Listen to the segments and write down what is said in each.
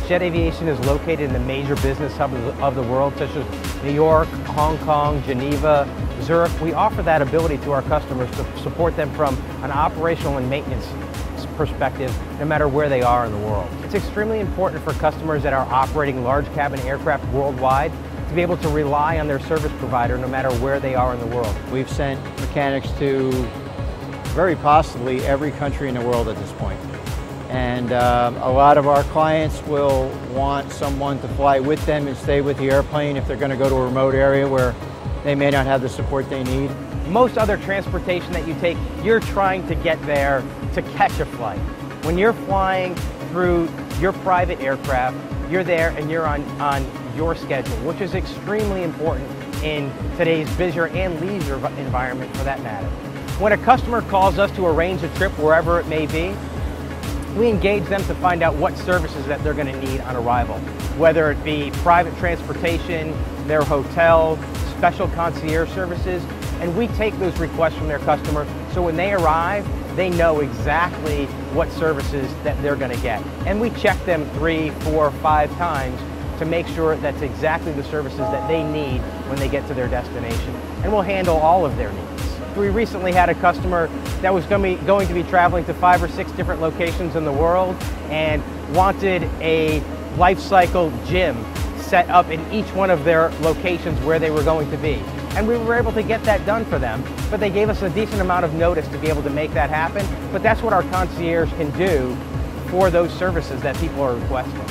Jet Aviation is located in the major business hubs of the world, such as New York, Hong Kong, Geneva, Zurich. We offer that ability to our customers to support them from an operational and maintenance perspective, no matter where they are in the world. It's extremely important for customers that are operating large cabin aircraft worldwide to be able to rely on their service provider no matter where they are in the world. We've sent mechanics to very possibly every country in the world at this point. And a lot of our clients will want someone to fly with them and stay with the airplane if they're going to go to a remote area where they may not have the support they need. Most other transportation that you take, you're trying to get there to catch a flight. When you're flying through your private aircraft, you're there and you're on your schedule, which is extremely important in today's busier and leisure environment for that matter. When a customer calls us to arrange a trip wherever it may be, we engage them to find out what services that they're going to need on arrival, whether it be private transportation, their hotel, special concierge services, and we take those requests from their customer so when they arrive, they know exactly what services that they're going to get. And we check them 3, 4, 5 times to make sure that's exactly the services that they need when they get to their destination. And we'll handle all of their needs. We recently had a customer that was going to be traveling to 5 or 6 different locations in the world and wanted a life cycle gym set up in each one of their locations where they were going to be. And we were able to get that done for them, but they gave us a decent amount of notice to be able to make that happen. But that's what our concierge can do for those services that people are requesting.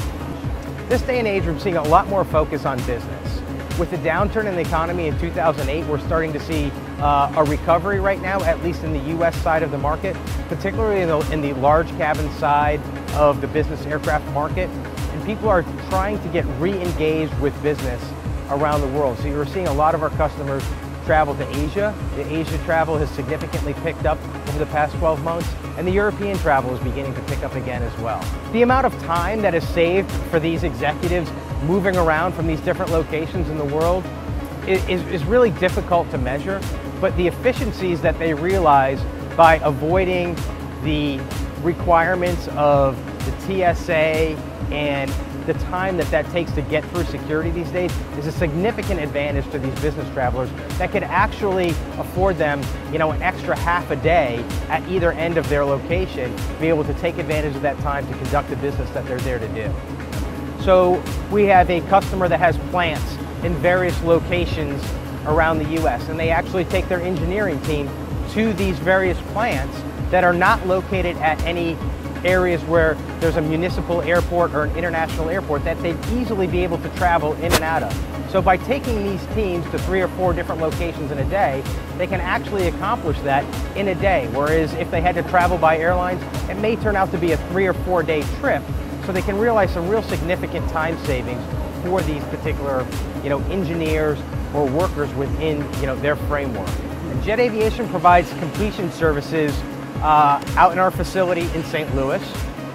This day and age, we're seeing a lot more focus on business. With the downturn in the economy in 2008, we're starting to see a recovery right now, at least in the US side of the market, particularly in the large cabin side of the business aircraft market. And people are trying to get re-engaged with business around the world. So you're seeing a lot of our customers travel to Asia. The Asia travel has significantly picked up over the past 12 months, and the European travel is beginning to pick up again as well. The amount of time that is saved for these executives moving around from these different locations in the world is really difficult to measure, but the efficiencies that they realize by avoiding the requirements of the TSA and the time that takes to get through security these days is a significant advantage to these business travelers that could actually afford them, an extra half a day at either end of their location to be able to take advantage of that time to conduct the business that they're there to do. So we have a customer that has plants in various locations around the US, and they actually take their engineering team to these various plants that are not located at any areas where there's a municipal airport or an international airport that they'd easily be able to travel in and out of. So by taking these teams to 3 or 4 different locations in a day, they can actually accomplish that in a day. Whereas if they had to travel by airlines, it may turn out to be a 3 or 4 day trip. So they can realize some real significant time savings for these particular, engineers or workers within, their framework. And Jet Aviation provides completion services out in our facility in St. Louis.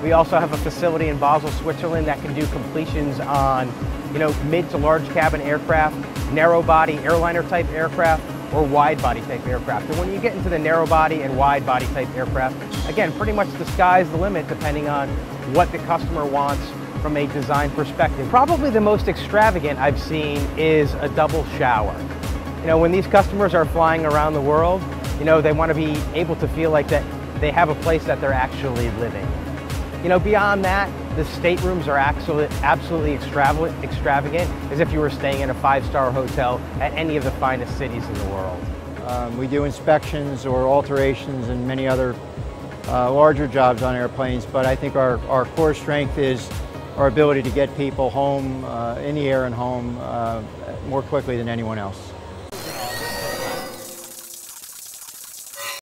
We also have a facility in Basel, Switzerland that can do completions on, mid to large cabin aircraft, narrow body airliner type aircraft, or wide body type aircraft. And when you get into the narrow body and wide body type aircraft, again, pretty much the sky's the limit depending on what the customer wants from a design perspective. Probably the most extravagant I've seen is a double shower. When these customers are flying around the world, they want to be able to feel like that they have a place that they're actually living. Beyond that, the staterooms are absolutely extravagant, as if you were staying in a 5-star hotel at any of the finest cities in the world. We do inspections or alterations and many other larger jobs on airplanes, but I think our core strength is our ability to get people home, in the air and home, more quickly than anyone else.